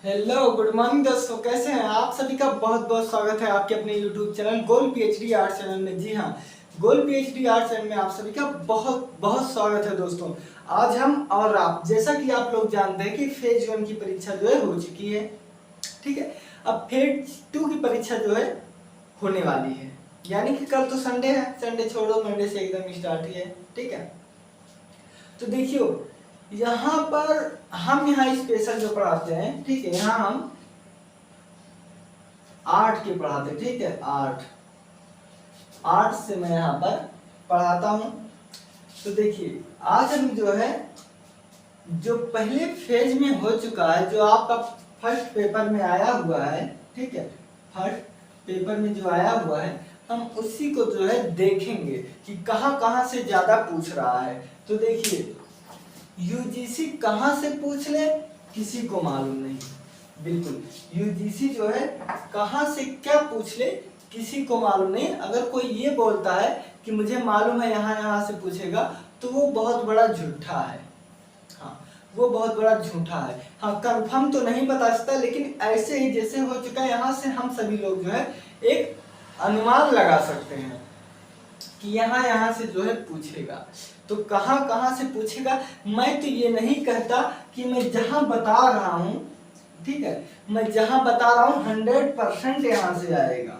Hello good morning दोस्तों, कैसे हैं आप? सभी का बहुत बहुत स्वागत है आपके अपने यूट्यूब चैनल गोल पीएचडी आर्ट चैनल में। जी हाँ, गोल पीएचडी आर्ट चैनल में आप सभी का बहुत बहुत स्वागत है दोस्तों। आज हम और आप, जैसा कि आप लोग जानते हैं कि फेज 1 की परीक्षा जो है हो चुकी है, ठीक है। अब फेज 2 की परीक्षा जो है होने वाली है, यानी कि कल तो संडे है, संडे छोड़ो, मंडे से एकदम स्टार्ट ही है, ठीक है। तो देखियो, यहाँ पर हम यहाँ स्पेशल जो पढ़ाते हैं, ठीक है, यहाँ हम आर्ट के पढ़ाते हैं, ठीक है। आर्ट से मैं यहाँ पर पढ़ाता हूँ। तो देखिए, आज हम जो है, जो पहले फेज में हो चुका है, जो आपका फर्स्ट पेपर में आया हुआ है, ठीक है, फर्स्ट पेपर में जो आया हुआ है, हम उसी को जो है देखेंगे कि कहाँ कहाँ से ज्यादा पूछ रहा है। तो देखिए, यूजीसी कहाँ से पूछ ले किसी को मालूम नहीं, बिल्कुल। यूजीसी जो है कहाँ से क्या पूछ ले किसी को मालूम नहीं। अगर कोई ये बोलता है कि मुझे मालूम है यहाँ यहाँ से पूछेगा, तो वो बहुत बड़ा झूठा है। हाँ, वो बहुत बड़ा झूठा है। हाँ, कंफर्म तो नहीं बता सकता, लेकिन ऐसे ही जैसे हो चुका है, यहाँ से हम सभी लोग जो है एक अनुमान लगा सकते हैं कि यहाँ यहाँ से जो है पूछेगा। तो कहाँ कहाँ से पूछेगा, मैं तो ये नहीं कहता कि मैं जहां बता रहा हूं, ठीक है, मैं जहां बता रहा हूं 100% यहाँ से आएगा,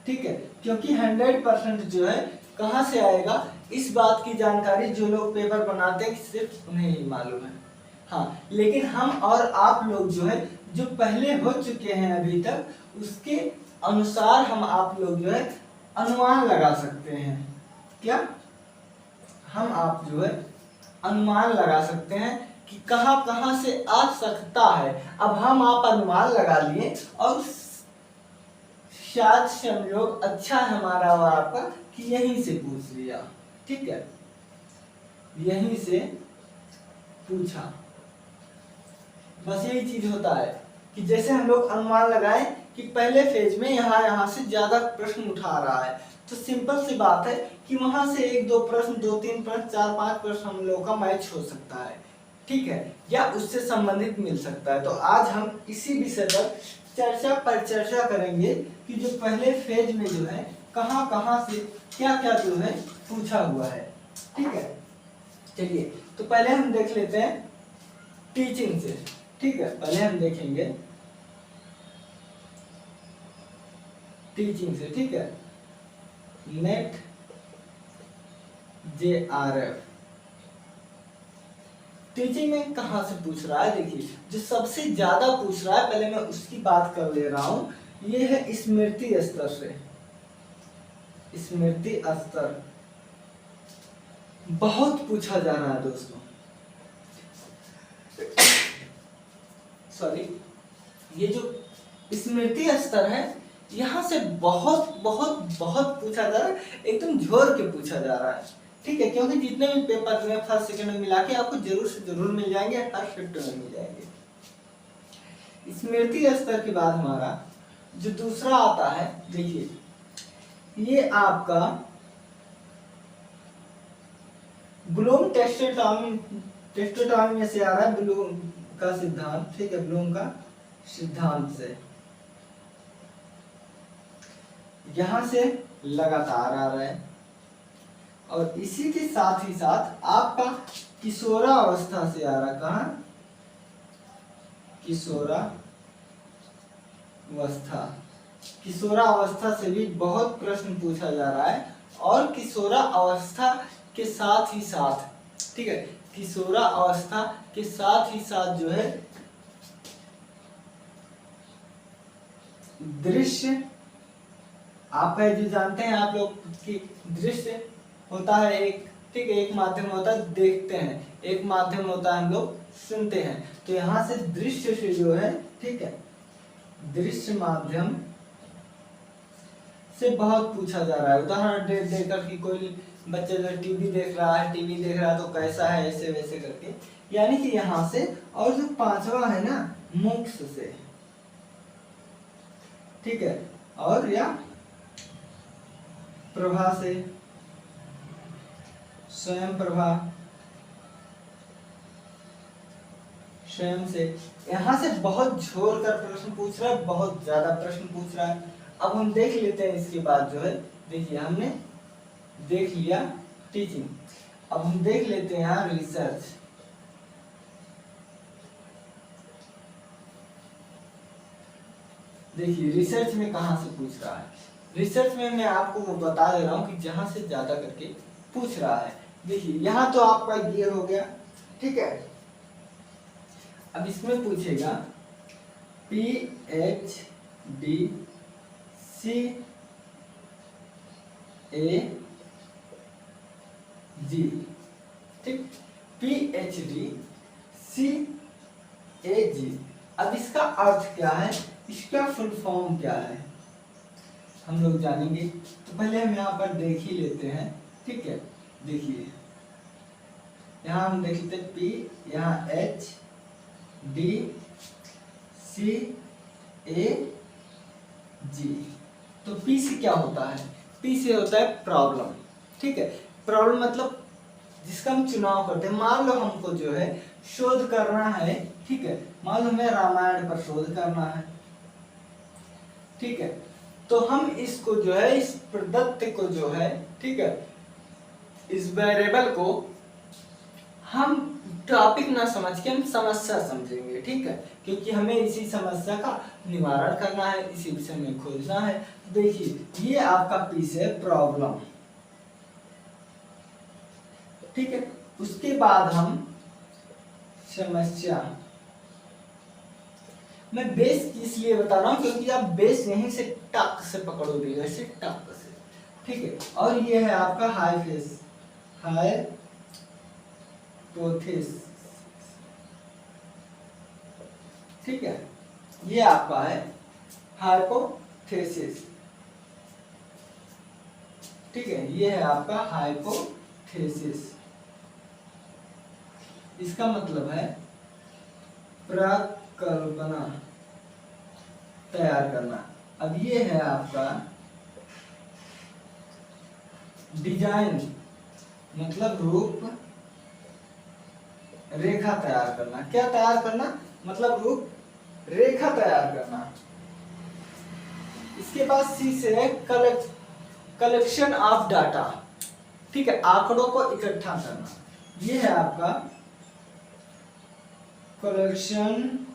ठीक है, क्योंकि 100% जो है कहाँ से आएगा, इस बात की जानकारी जो लोग पेपर बनाते हैं सिर्फ उन्हें ही मालूम है। हाँ, लेकिन हम और आप लोग जो है, जो पहले हो चुके हैं अभी तक, उसके अनुसार हम आप लोग जो है अनुमान लगा सकते हैं। क्या हम आप जो है अनुमान लगा सकते हैं कि कहां कहां से आ सकता है। अब हम आप अनुमान लगा लिए और शायद संयोग अच्छा है हमारा और आपका कि यहीं से पूछ लिया, ठीक है, यहीं से पूछा। बस यही चीज होता है कि जैसे हम लोग अनुमान लगाएं कि पहले फेज में यहाँ से ज्यादा प्रश्न उठा रहा है, तो सिंपल सी बात है कि वहां से 1-2 प्रश्न, 2-3 प्रश्न, 4-5 प्रश्न हम लोगों का मैच हो सकता है, ठीक है, या उससे संबंधित मिल सकता है। तो आज हम इसी विषय पर चर्चा करेंगे कि जो पहले फेज में जो है कहां कहां से क्या क्या जो है पूछा हुआ है, ठीक है। चलिए, तो पहले हम देख लेते हैं टीचिंग से, ठीक है, पहले हम देखेंगे टीचिंग से, ठीक है। नेट JRF टीचिंग में कहां से पूछ रहा है, देखिए, जो सबसे ज्यादा पूछ रहा है, पहले मैं उसकी बात कर ले रहा हूं। ये है स्मृति स्तर से, स्मृति स्तर बहुत पूछा जा रहा है दोस्तों। सॉरी, ये जो स्मृति स्तर है, यहाँ से बहुत बहुत बहुत पूछा जा रहा है, एकदम झोर के पूछा जा रहा है, ठीक है, क्योंकि जितने भी पेपर में फर्स्ट सेकंड में मिला के आपको जरूर से जरूर मिल जाएंगे, हर शिफ्ट में मिल जाएंगे। स्मृति स्तर के बाद हमारा जो दूसरा आता है, देखिए, ये आपका ब्लूम टेस्टोटॉमी में से आ रहा है, ब्लूम का सिद्धांत, ठीक है, ब्लूम का सिद्धांत से यहां से लगातार आ रहा है। और इसी के साथ ही साथ आपका किशोरावस्था से आ रहा, कहां, किशोरावस्था से भी बहुत प्रश्न पूछा जा रहा है। और किशोरावस्था के साथ ही साथ, ठीक है, किशोरावस्था के साथ ही साथ जो है दृश्य, आप जो जानते हैं आप लोग कि दृश्य होता है एक, ठीक है, एक माध्यम होता है देखते हैं, एक माध्यम होता है हम लोग सुनते हैं। तो यहाँ से दृश्य से जो है, ठीक है, दृश्य माध्यम से बहुत पूछा जा रहा है। उदाहरण देकर कि कोई बच्चा जो टीवी देख रहा है तो कैसा है, ऐसे वैसे करके, यानी कि यहाँ से। और जो पांचवा है ना, मोक्ष से, ठीक है, और या प्रभा से, स्वयं प्रभा, स्वयं से। यहाँ से बहुत झोर कर प्रश्न पूछ रहा है, बहुत ज्यादा प्रश्न पूछ रहा है। अब हम देख लेते हैं इसके बाद जो है, देखिए हमने देख लिया टीचिंग, अब हम देख लेते हैं यहाँ रिसर्च। देखिए रिसर्च में कहाँ से पूछ रहा है। रिसर्च में मैं आपको वो बता दे रहा हूँ कि जहां से ज्यादा करके पूछ रहा है। देखिए यहाँ तो आपका ये हो गया, ठीक है। अब इसमें पूछेगा PhD ठीक, PhD अब इसका अर्थ क्या है, इसका फुल फॉर्म क्या है हम लोग जानेंगे। तो पहले हम यहाँ पर देख ही लेते हैं, ठीक है। देखिए यहाँ हम देख लेते P, यहाँ HDCAG। तो P से क्या होता है, P से होता है प्रॉब्लम, ठीक है। प्रॉब्लम मतलब जिसका हम चुनाव करते हैं। मान लो हमको जो है शोध करना है, ठीक है, मान लो हमें रामायण पर शोध करना है, ठीक है। तो हम इसको जो है, इस प्रदत्त को जो है, ठीक है, इस वेरिएबल को हम टॉपिक ना समझ के हम समस्या समझेंगे, ठीक है, क्योंकि हमें इसी समस्या का निवारण करना है, इसी विषय में खोजना है। देखिए ये आपका पीस है प्रॉब्लम, ठीक है। उसके बाद हम समस्या, मैं बेस इसलिए बता रहा हूं क्योंकि आप बेस यहीं से टक से पकड़ोगे, ऐसे टक से, ठीक है। और ये है आपका हाइपोथेसिस, ठीक है, ये आपका है हाइपोथेसिस, ठीक है, ये है आपका हाइपोथेसिस। इसका मतलब है प्रकल्पना तैयार करना। अब ये है आपका डिजाइन, मतलब रूप रेखा तैयार करना। क्या तैयार करना, मतलब रूप रेखा तैयार करना। इसके बाद सी से है कलेक्शन ऑफ डाटा, ठीक है, आंकड़ों को इकट्ठा करना। ये है आपका कलेक्शन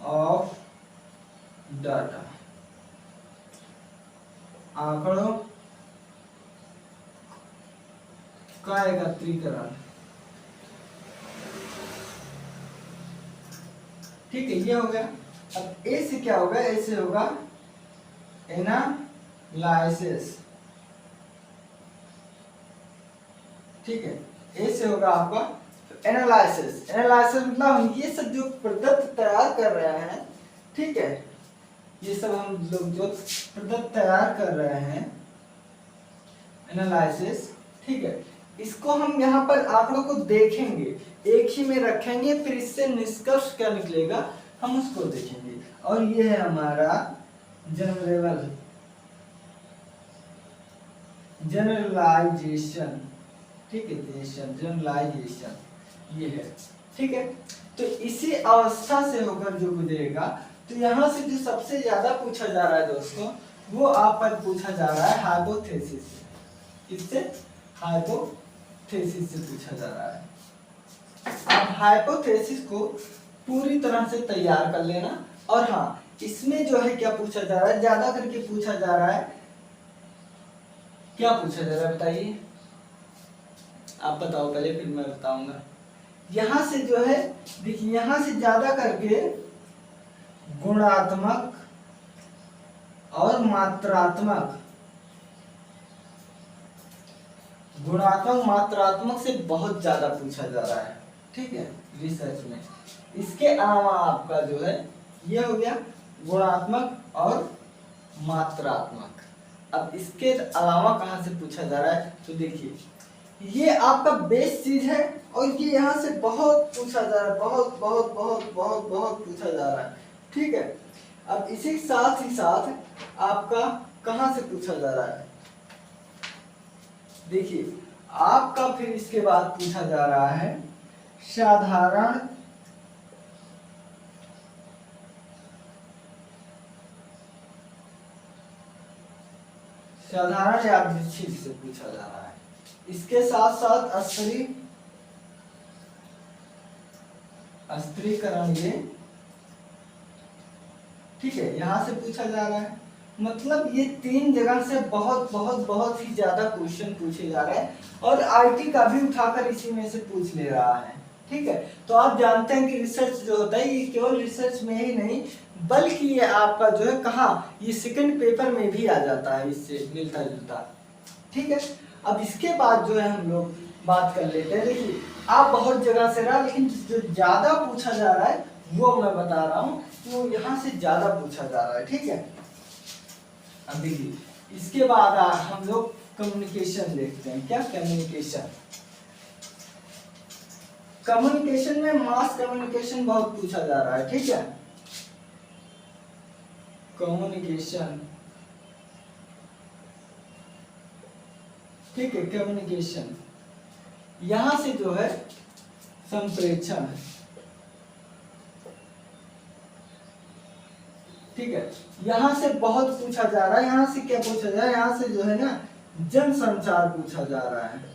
ऑफ डाटा, आंकड़ों का एकत्रीकरण, ठीक है, ये हो गया। अब ए से क्या होगा, ए से होगा एनालाइसिस, ठीक है, ए से होगा आपका एनालिसिस। एनालिसिस मतलब हम ये सब जो प्रदत्त तैयार कर रहे हैं, ठीक है, ये सब हम लोग जो प्रदत्त तैयार कर रहे हैं एनालिसिस, ठीक है, इसको हम यहाँ पर आंकड़ों को देखेंगे, एक ही में रखेंगे, फिर इससे निष्कर्ष क्या निकलेगा हम उसको देखेंगे। और ये है हमारा जनरलाइजेशन, ठीक है, जनरलाइजेशन ये है, ठीक है। तो इसी अवस्था से होकर जो गुजरेगा, तो यहाँ से जो सबसे ज्यादा पूछा जा रहा है दोस्तों, वो आप पर पूछा जा रहा है हाइपोथेसिस से। किससे, हाइपोथेसिस से पूछा जा रहा है। अब हाइपोथेसिस को पूरी तरह से तैयार कर लेना। और हाँ, इसमें जो है क्या पूछा जा रहा है, ज्यादा करके पूछा जा रहा है, क्या पूछा जा रहा है बताइए, आप बताओ पहले फिर मैं बताऊंगा। यहां से जो है, देखिए यहां से ज्यादा करके गुणात्मक और मात्रात्मक, मात्रात्मक से बहुत ज्यादा पूछा जा रहा है, ठीक है, रिसर्च में। इसके अलावा आपका जो है ये हो गया गुणात्मक और मात्रात्मक। अब इसके अलावा कहां से पूछा जा रहा है, तो देखिए ये आपका बेस चीज है, और ये यहाँ से बहुत पूछा जा रहा है, बहुत बहुत बहुत बहुत बहुत पूछा जा रहा है, ठीक है। अब इसी साथ ही साथ आपका कहां से पूछा जा रहा है, देखिए आपका फिर इसके बाद पूछा जा रहा है साधारण साधारण यादृच्छिक से पूछा जा रहा है। इसके साथ साथ स्त्रीकरण ये, ठीक है, यहां से पूछा जा रहा है। मतलब ये 3 जगह से बहुत बहुत बहुत ही ज्यादा क्वेश्चन पूछे जा रहे हैं और आईटी का भी उठाकर इसी में से पूछ ले रहा है। ठीक है, तो आप जानते हैं कि रिसर्च जो होता है ये केवल रिसर्च में ही नहीं बल्कि ये आपका जो है कहाँ, ये सेकंड पेपर में भी आ जाता है, इससे मिलता जुलता। ठीक है, अब इसके बाद जो है हम लोग बात कर लेते हैं। देखिए आप बहुत जगह से रहा, लेकिन जो ज्यादा पूछा जा रहा है वो मैं बता रहा हूँ कि वो यहाँ से ज्यादा पूछा जा रहा है। ठीक है, अब देखिए इसके बाद हम लोग कम्युनिकेशन देखते हैं। क्या कम्युनिकेशन, कम्युनिकेशन में मास कम्युनिकेशन बहुत पूछा जा रहा है। ठीक है, कम्युनिकेशन, ठीक है, कम्युनिकेशन यहां से जो है संप्रेषण है। ठीक है, यहां से बहुत पूछा जा रहा है। यहां से क्या पूछा जा रहा है, यहां से जो है ना जनसंचार पूछा जा रहा है।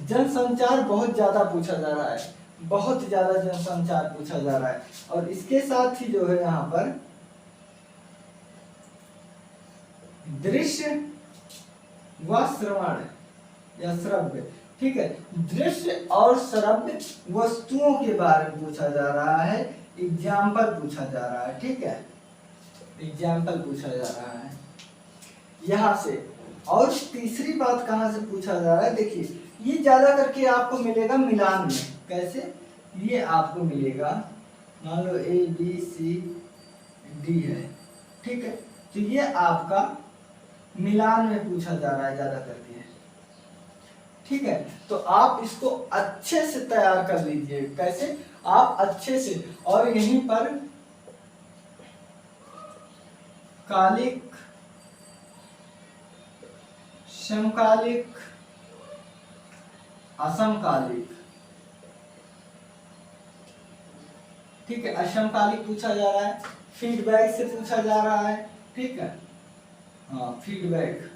जनसंचार बहुत ज्यादा पूछा जा रहा है, बहुत ज्यादा जनसंचार पूछा जा रहा है। और इसके साथ ही जो है यहाँ पर दृश्य व श्रवण या श्रव्य। ठीक है, दृश्य और श्रव्य वस्तुओं के बारे में पूछा जा रहा है, एग्जाम्पल पूछा जा रहा है। ठीक है, एग्जाम्पल पूछा जा रहा है यहां से। और तीसरी बात कहां से पूछा जा रहा है, देखिए ये ज्यादा करके आपको मिलेगा मिलान में। कैसे, ये आपको मिलेगा, मान लो ए बी सी डी है। ठीक है, तो ये आपका मिलान में पूछा जा रहा है ज्यादा करके। ठीक है, तो आप इसको अच्छे से तैयार कर लीजिए। कैसे, आप अच्छे से, और यहीं पर कालिक, समकालिक, असमकालिक, ठीक है, असमकालिक पूछा जा रहा है, फीडबैक से पूछा जा रहा है। ठीक है, हाँ फीडबैक,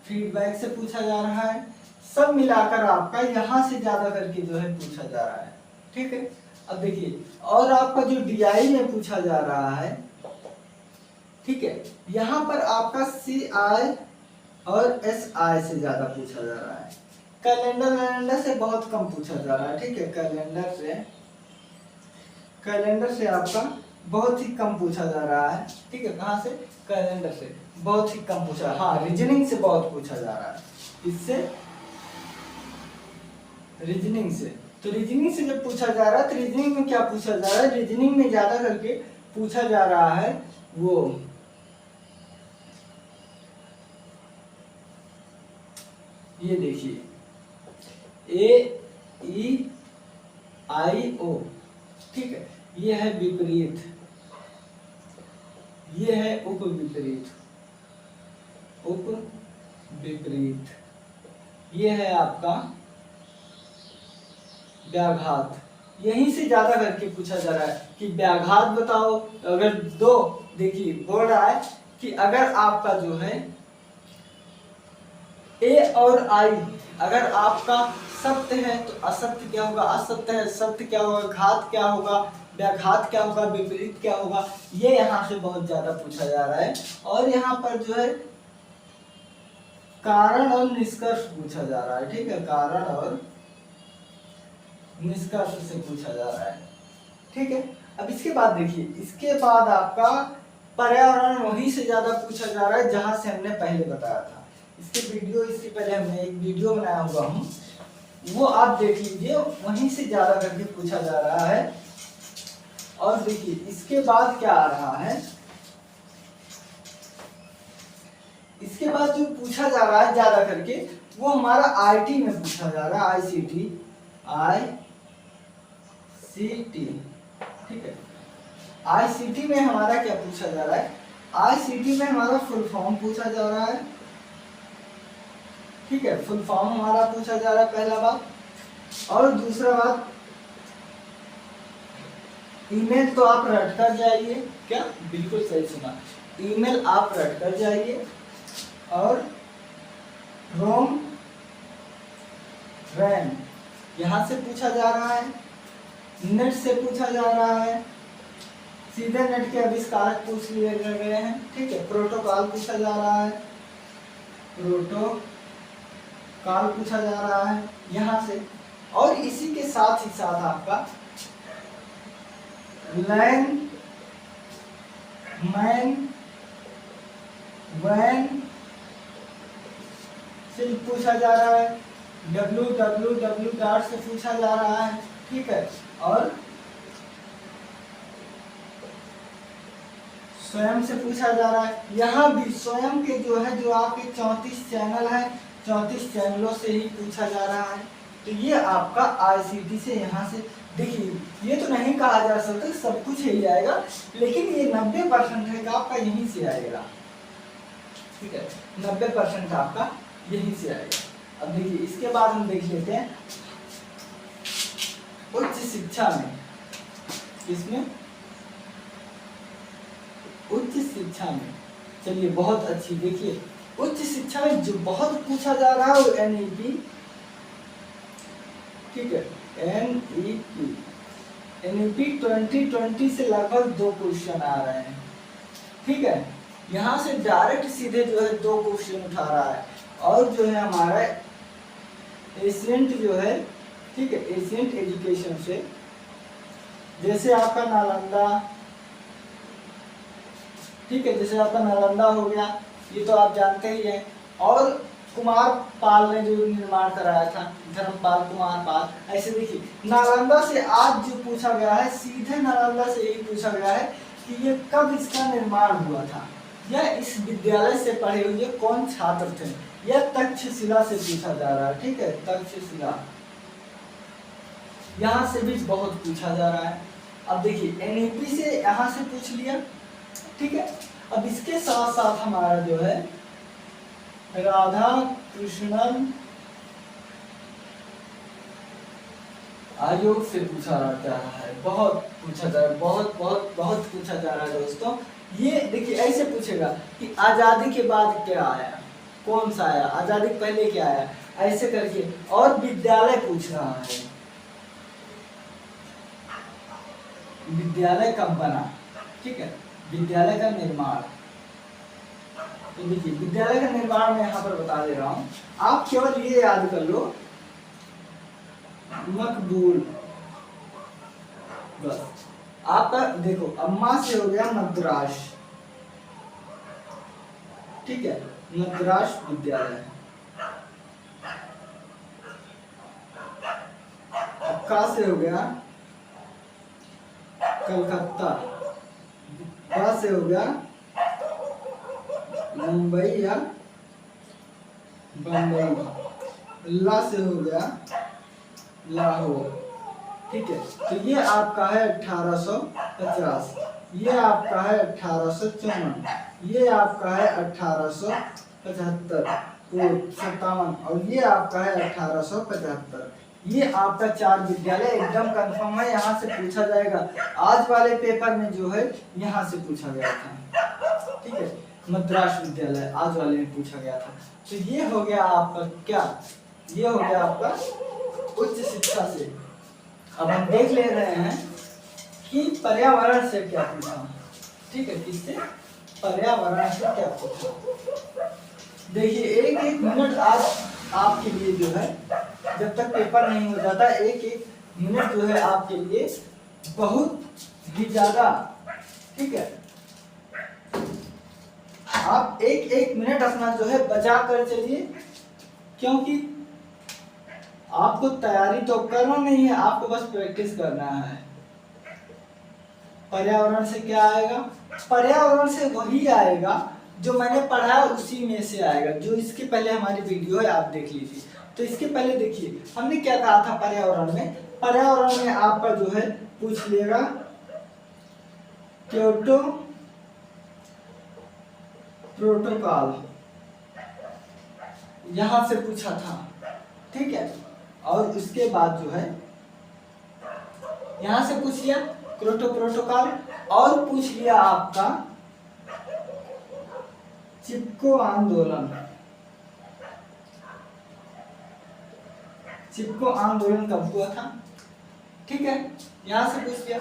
फीडबैक से पूछा जा रहा है। सब मिलाकर आपका यहां से ज्यादा करके जो है पूछा जा रहा है। ठीक है, अब देखिए और आपका जो डीआई में पूछा जा रहा है। ठीक है, यहां पर आपका सीआई और एसआई से ज्यादा पूछा जा रहा है। कैलेंडर से बहुत कम पूछा जा रहा है। ठीक है, कैलेंडर से आपका बहुत ही कम पूछा जा रहा है। ठीक है, कहां से, कैलेंडर से बहुत ही कम पूछा। हाँ, रीजनिंग से बहुत पूछा जा रहा है। इससे रीजनिंग से, तो रीजनिंग से जब पूछा जा रहा है तो रीजनिंग में क्या पूछा जा रहा है, रीजनिंग में ज्यादा करके पूछा जा रहा है वो ये देखिए ए ई आई ओ। ठीक है, ये है विपरीत, ये है उपविपरीत, उपविपरीत, ये है आपका व्याघात। यहीं से ज्यादा करके पूछा जा रहा है कि व्याघात बताओ। अगर दो, देखिए बोल रहा है कि अगर आपका जो है ए और आई अगर आपका सत्य है तो असत्य क्या होगा, असत्य है सत्य क्या होगा, घात क्या होगा, व्याघात क्या होगा, विपरीत क्या होगा। ये यहाँ से बहुत ज्यादा पूछा जा रहा है। और यहाँ पर जो है कारण और निष्कर्ष पूछा जा रहा है। ठीक है, कारण और निष्कर्ष से पूछा जा रहा है। ठीक है, अब इसके बाद देखिए, इसके बाद आपका पर्यावरण वहीं से ज्यादा पूछा जा रहा है जहां से हमने पहले बताया था। इससे पहले हमने एक वीडियो बनाया हुआ हूँ, वो आप देख लीजिए, वहीं से ज्यादा करके पूछा जा रहा है। और देखिए इसके बाद क्या आ रहा है, इसके बाद जो पूछा जा रहा है ज्यादा करके वो हमारा आईटी में पूछा जा रहा है, आईसीटी, ठीक है। आईसीटी में हमारा क्या पूछा जा रहा है, आईसीटी में हमारा फुल फॉर्म पूछा जा रहा है। ठीक है, फुल फॉर्म हमारा पूछा जा रहा है, पहला बात। और दूसरा बात ईमेल तो आप रट कर जाइए, क्या बिल्कुल सही सुना, ईमेल आप रट कर जाइए। और रोम रैम यहाँ से पूछा जा रहा है, नेट से पूछा जा रहा है, सीधे नेट के आविष्कारक पूछ लिए गए हैं, ठीक है। प्रोटोकॉल पूछा जा रहा है, प्रोटोकॉल पूछा जा रहा है यहाँ से। और इसी के साथ ही साथ आपका लैन मैन वैन से पूछा जा रहा है, www से पूछा जा रहा है, ठीक है। और स्वयं से पूछा जा रहा है, यहाँ भी स्वयं के जो है, जो आपके 34 चैनल है, 34 चैनलों से ही पूछा जा रहा है। तो ये आपका आईसीटी से यहाँ से देखिए, ये तो नहीं कहा जा सकता सब कुछ यही आएगा, लेकिन ये 90% है आपका यहीं से आएगा, ठीक है। 90% आपका यहीं से आएगा। अब देखिए इसके बाद हम देख लेते हैं उच्च शिक्षा में, इसमें उच्च शिक्षा में, चलिए बहुत अच्छी, देखिए उच्च शिक्षा में जो बहुत पूछा जा रहा है वो एनईपी, ठीक है। एनईपी 2020 से लगभग 2 क्वेश्चन आ रहे हैं, ठीक है। यहाँ से डायरेक्ट सीधे जो है 2 क्वेश्चन उठा रहा है। और जो है हमारा एशियंट जो है, ठीक है, एशियंट एजुकेशन से, जैसे आपका नालंदा, ठीक है, जैसे आपका नालंदा हो गया, ये तो आप जानते ही हैं। और कुमार पाल ने जो निर्माण कराया था, धर्मपाल कुमार पाल, ऐसे देखिए नालंदा से आज जो पूछा गया है, सीधे नालंदा से यही पूछा गया है कि ये कब इसका निर्माण हुआ था, या इस विद्यालय से पढ़े हुए कौन छात्र थे, यह तक्षशिला से पूछा जा रहा है, ठीक है, तक्षशिला। यहाँ से भी बहुत पूछा जा रहा है। अब देखिए एनईपी से यहाँ से पूछ लिया, ठीक है। अब इसके साथ साथ हमारा जो है राधा कृष्णन आयोग से पूछा जाता है, बहुत पूछा जा रहा है, बहुत बहुत बहुत पूछा जा रहा है दोस्तों। ये देखिए ऐसे पूछेगा कि आजादी के बाद क्या आया, कौन सा आया, आजादी के पहले क्या आया, ऐसे करके। और विद्यालय पूछ रहा है, विद्यालय कब बना, ठीक है, विद्यालय का निर्माण। तो देखिए विद्यालय का निर्माण मैं यहाँ पर बता दे रहा हूँ, आप केवल ये याद कर लो, मकबूल, बस। आपका देखो अम्मा से हो गया मद्रास, ठीक है, मद्रास विद्यालय। का से हो गया कलकत्ता, बा से हो गया मुंबई या बम्बई, ला से हो गया लाहौर, ठीक है। तो ये आपका है 1850, ये आपका है 1854, ये आपका है 1875 57, और ये आपका है 1875। ये आपका 4 विद्यालय एकदम कंफर्म है, यहाँ से पूछा जाएगा। आज वाले पेपर में जो है यहाँ से पूछा गया था, ठीक है, मद्रास विद्यालय आज वाले में पूछा गया था। तो ये हो गया आपका क्या, ये हो गया आपका उच्च शिक्षा से। अब हम देख ले रहे हैं कि पर्यावरण से क्या पूछा, ठीक है, किससे, पर्यावरण से क्या पूछा। देखिए एक एक मिनट आज आपके लिए जो है, जब तक पेपर नहीं हो जाता, एक एक मिनट जो है आपके लिए बहुत ही ज्यादा, ठीक है। आप एक एक मिनट अपना जो है बचा कर चलिए, क्योंकि आपको तैयारी तो करना नहीं है, आपको बस प्रैक्टिस करना है। पर्यावरण से क्या आएगा, पर्यावरण से वही आएगा जो मैंने पढ़ा उसी में से आएगा, जो इसके पहले हमारी वीडियो है आप देख लीजिए। तो इसके पहले देखिए हमने क्या कहा था पर्यावरण में, पर्यावरण में आपका जो है पूछ लेगा क्योटो प्रोटोकॉल, यहां से पूछा था, ठीक है। और उसके बाद जो है यहां से पूछ लिया क्योटो प्रोटोकॉल, और पूछ लिया आपका चिपको आंदोलन। चिपको आंदोलन कब हुआ था, ठीक है, यहां से पूछ लिया।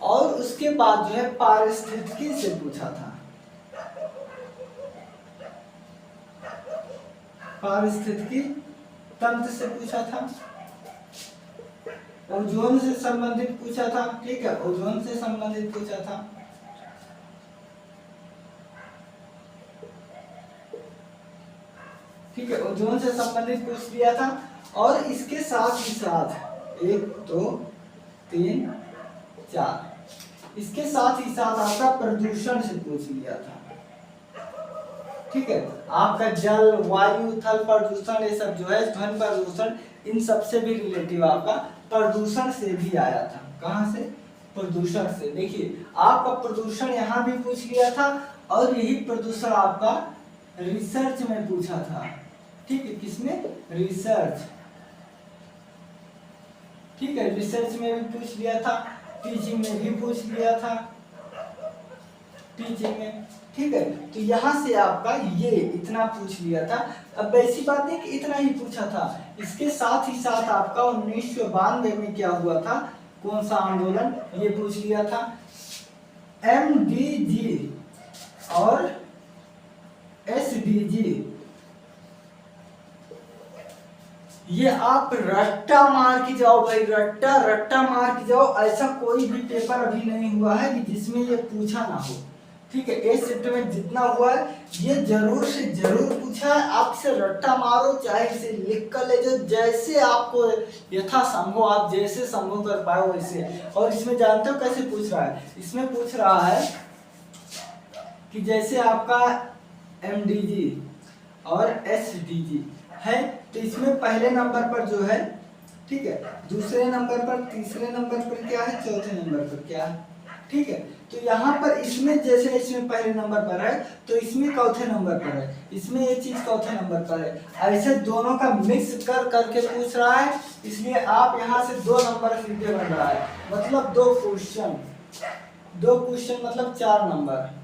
और उसके बाद जो है पारिस्थितिकी से पूछा था, पारिस्थितिकी तंत्र से पूछा था, ओजोन से संबंधित पूछा था, ठीक है, ओजोन से संबंधित पूछा था, ठीक है, ओजोन से संबंधित पूछ लिया था। और इसके साथ ही साथ 1 2 3 4, इसके साथ ही साथ आपका प्रदूषण से पूछ लिया था, ठीक है, आपका जल वायु थल प्रदूषण ये सब जो है, ध्वनि प्रदूषण, इन सब से भी रिलेटिव आपका प्रदूषण से भी आया था। कहां से, प्रदूषण से। देखिए आपका प्रदूषण यहाँ भी पूछ लिया था, और यही प्रदूषण आपका रिसर्च में पूछा था, ठीक है, किसमें, रिसर्च, ठीक है, रिसर्च में भी पूछ लिया था, टीचिंग में भी पूछ लिया था, टीचिंग में, ठीक है। तो यहाँ से आपका ये इतना पूछ लिया था। अब ऐसी बात नहीं कि इतना ही पूछा था, इसके साथ ही साथ आपका 1992 में क्या हुआ था, कौन सा आंदोलन, ये पूछ लिया था। MDG और SDG, ये आप रट्टा मार के जाओ भाई, रट्टा मार के जाओ, ऐसा कोई भी पेपर अभी नहीं हुआ है कि जिसमें ये पूछा ना हो, ठीक है। इस शिफ्ट में जितना हुआ है ये जरूर से जरूर पूछा है, आपसे रट्टा मारो, चाहे इसे लिख कर ले जाओ, जैसे आपको यथासंभव, आप जैसे संभव कर पाओ वैसे। और इसमें जानते हो कैसे पूछ रहा है, इसमें पूछ रहा है कि जैसे आपका MDG और SDG है, तो इसमें पहले नंबर पर जो है, ठीक है, दूसरे नंबर पर, तीसरे नंबर पर क्या है, चौथे नंबर पर क्या है, ठीक है। तो यहाँ पर इसमें जैसे इसमें पहले नंबर पर है, तो इसमें चौथे नंबर पर है, इसमें ये चीज चौथे नंबर पर है, ऐसे दोनों का मिक्स कर करके पूछ रहा है। इसलिए आप यहाँ से 2 नंबर सीधे बन रहा है, मतलब 2 क्वेश्चन मतलब 4 नंबर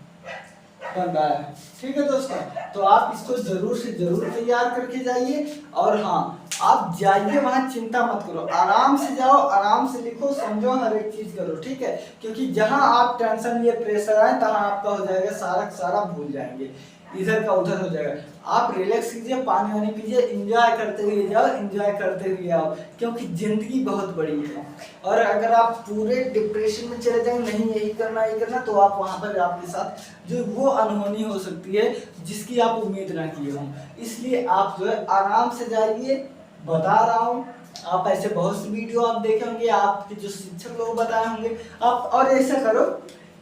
बन रहा है, ठीक है दोस्तों। तो आप इसको जरूर से जरूर तैयार करके जाइए, और हाँ आप जाइए वहां, चिंता मत करो, आराम से जाओ, आराम से लिखो, समझो, हर एक चीज करो, ठीक है। क्योंकि जहां आप टेंशन लिए, प्रेशर आए, तहां आपका हो जाएगा सारा सारा भूल जाएंगे, इधर का उधर हो जाएगा। आप रिलैक्स कीजिए, पानी वानी पीजिए, एंजॉय करते हुए जाओ, एंजॉय करते हुए आओ, क्योंकि जिंदगी बहुत बड़ी है। और अगर आप पूरे डिप्रेशन में चले जाएंगे, नहीं यही करना यही करना, तो आप वहां पर आपके साथ जो वो अनहोनी हो सकती है जिसकी आप उम्मीद ना किए हों। इसलिए आप जो है आराम से जाइए, बता रहा हूँ, आप ऐसे बहुत सी वीडियो आप देखे होंगे, आपके जो शिक्षक लोग बताए होंगे, आप और ऐसा करो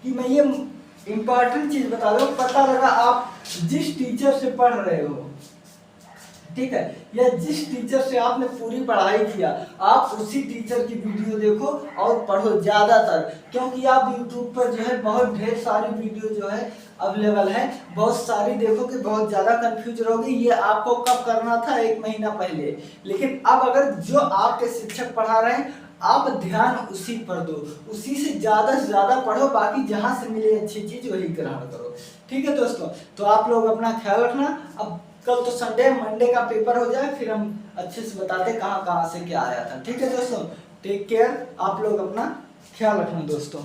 कि मैं ये इम्पोर्टेंट चीज बता दो, पता लगा आप जिस टीचर से पढ़ रहे हो, ठीक है, या जिस टीचर से आपने पूरी पढ़ाई किया, आप उसी टीचर की वीडियो देखो और पढ़ो ज्यादातर, क्योंकि आप YouTube पर जो है बहुत ढेर सारी वीडियो जो है अवेलेबल है, बहुत सारी देखोगे, बहुत ज्यादा कंफ्यूज रहोगे। ये आपको कब करना था, 1 महीना पहले, लेकिन अब अगर जो आपके शिक्षक पढ़ा रहे हैं, आप ध्यान उसी पर दो, उसी से ज्यादा पढ़ो, बाकी जहां से मिले अच्छी चीज वही ग्रहण करो, ठीक है दोस्तों। तो आप लोग अपना ख्याल रखना। अब कल तो संडे, मंडे का पेपर हो जाए, फिर हम अच्छे से बताते कहाँ से क्या आया था, ठीक है दोस्तों। टेक केयर, आप लोग अपना ख्याल रखना दोस्तों।